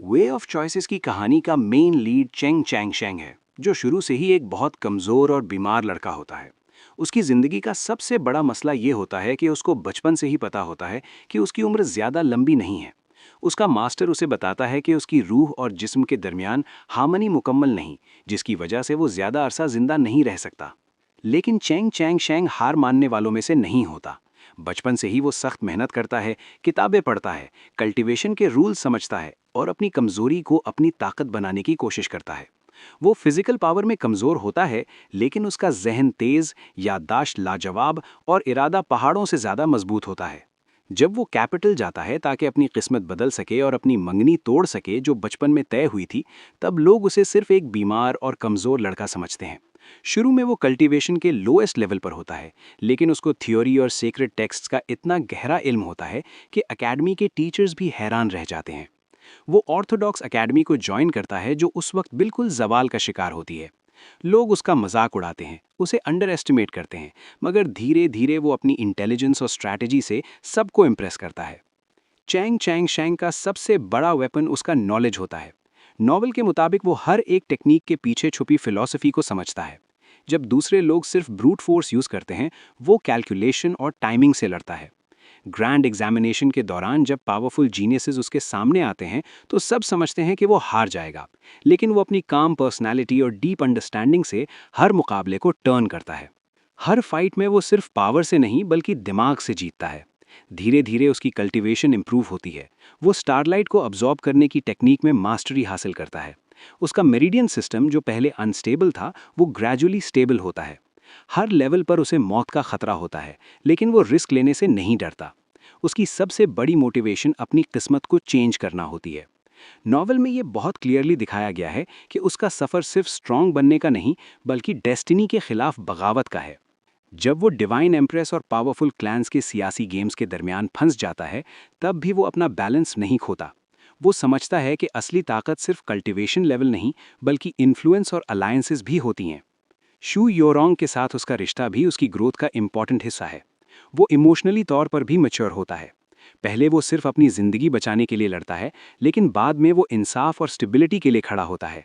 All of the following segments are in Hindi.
वे ऑफ चॉइसेस की कहानी का मेन लीड चेंग चैंगशेंग है, जो शुरू से ही एक बहुत कमज़ोर और बीमार लड़का होता है। उसकी ज़िंदगी का सबसे बड़ा मसला ये होता है कि उसको बचपन से ही पता होता है कि उसकी उम्र ज़्यादा लंबी नहीं है। उसका मास्टर उसे बताता है कि उसकी रूह और जिस्म के दरमियान हार्मनी मुकम्मल नहीं, जिसकी वजह से वो ज़्यादा अरसा जिंदा नहीं रह सकता। लेकिन चेंग चैंगशेंग हार मानने वालों में से नहीं होता। बचपन से ही वो सख्त मेहनत करता है, किताबें पढ़ता है, कल्टीवेशन के रूल समझता है और अपनी कमजोरी को अपनी ताकत बनाने की कोशिश करता है। वो फिजिकल पावर में कमजोर होता है, लेकिन उसका जहन तेज, याददाश्त लाजवाब और इरादा पहाड़ों से ज्यादा मजबूत होता है। जब वो कैपिटल जाता है ताकि अपनी किस्मत बदल सके और अपनी मंगनी तोड़ सके जो बचपन में तय हुई थी, तब लोग उसे सिर्फ एक बीमार और कमजोर लड़का समझते हैं। शुरू में वो कल्टीवेशन के लोएस्ट लेवल पर होता है, लेकिन उसको थ्योरी और सेक्रेट टेक्स्ट्स का इतना गहरा इल्म होता है कि एकेडमी के टीचर्स भी हैरान रह जाते हैं। वो ऑर्थोडॉक्स एकेडमी को ज्वाइन करता है, जो उस वक्त बिल्कुल जवाल का शिकार होती है। लोग उसका मजाक उड़ाते हैं, उसे अंडर एस्टिमेट करते हैं, मगर धीरे धीरे वो अपनी इंटेलिजेंस और स्ट्रैटेजी से सबको इम्प्रेस करता है। चैंग चैंग शैंग का सबसे बड़ा वेपन उसका नॉलेज होता है। नॉवल के मुताबिक वो हर एक टेक्निक के पीछे छुपी फिलॉसफी को समझता है। जब दूसरे लोग सिर्फ ब्रूट फोर्स यूज करते हैं, वो कैलकुलेशन और टाइमिंग से लड़ता है। ग्रैंड एग्जामिनेशन के दौरान जब पावरफुल जीनियसेस उसके सामने आते हैं, तो सब समझते हैं कि वो हार जाएगा, लेकिन वो अपनी काम पर्सनैलिटी और डीप अंडरस्टैंडिंग से हर मुकाबले को टर्न करता है। हर फाइट में वो सिर्फ पावर से नहीं बल्कि दिमाग से जीतता है। धीरे धीरे उसकी कल्टीवेशन इंप्रूव होती है। वो स्टारलाइट को अब्जॉर्ब करने की टेक्निक में मास्टरी हासिल करता है। उसका मेरिडियन सिस्टम जो पहले अनस्टेबल था, वो ग्रेजुअली स्टेबल होता है। हर लेवल पर उसे मौत का खतरा होता है, लेकिन वो रिस्क लेने से नहीं डरता। उसकी सबसे बड़ी मोटिवेशन अपनी किस्मत को चेंज करना होती है। नॉवल में ये बहुत क्लियरली दिखाया गया है कि उसका सफ़र सिर्फ स्ट्रांग बनने का नहीं, बल्कि डेस्टिनी के खिलाफ बगावत का है। जब वो डिवाइन एम्प्रेस और पावरफुल क्लैंस के सियासी गेम्स के दरमियान फंस जाता है, तब भी वो अपना बैलेंस नहीं खोता। वो समझता है कि असली ताकत सिर्फ कल्टीवेशन लेवल नहीं, बल्कि इन्फ्लुएंस और अलायंसेस भी होती हैं। शू योरोंग के साथ उसका रिश्ता भी उसकी ग्रोथ का इम्पॉर्टेंट हिस्सा है। वो इमोशनली तौर पर भी मैच्योर होता है। पहले वो सिर्फ अपनी ज़िंदगी बचाने के लिए लड़ता है, लेकिन बाद में वो इंसाफ और स्टेबिलिटी के लिए खड़ा होता है।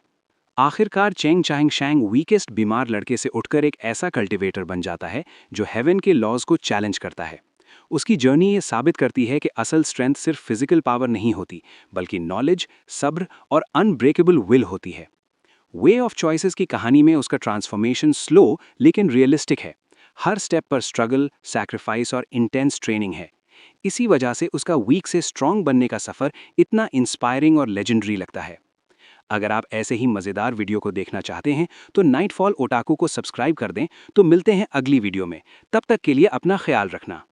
आखिरकार चेंग चांग शैंग वीकेस्ट बीमार लड़के से उठकर एक ऐसा कल्टीवेटर बन जाता है जो हेवन के लॉज को चैलेंज करता है। उसकी जर्नी ये साबित करती है कि असल स्ट्रेंथ सिर्फ फिजिकल पावर नहीं होती, बल्कि नॉलेज, सब्र और अनब्रेकेबल विल होती है। वे ऑफ चॉइसेस की कहानी में उसका ट्रांसफॉर्मेशन स्लो लेकिन रियलिस्टिक है। हर स्टेप पर स्ट्रगल, सैक्रिफाइस और इंटेंस ट्रेनिंग है। इसी वजह से उसका वीक से स्ट्रांग बनने का सफ़र इतना इंस्पायरिंग और लेजेंडरी लगता है। अगर आप ऐसे ही मज़ेदार वीडियो को देखना चाहते हैं, तो नाइटफॉल ओटाकू को सब्सक्राइब कर दें। तो मिलते हैं अगली वीडियो में। तब तक के लिए अपना ख्याल रखना।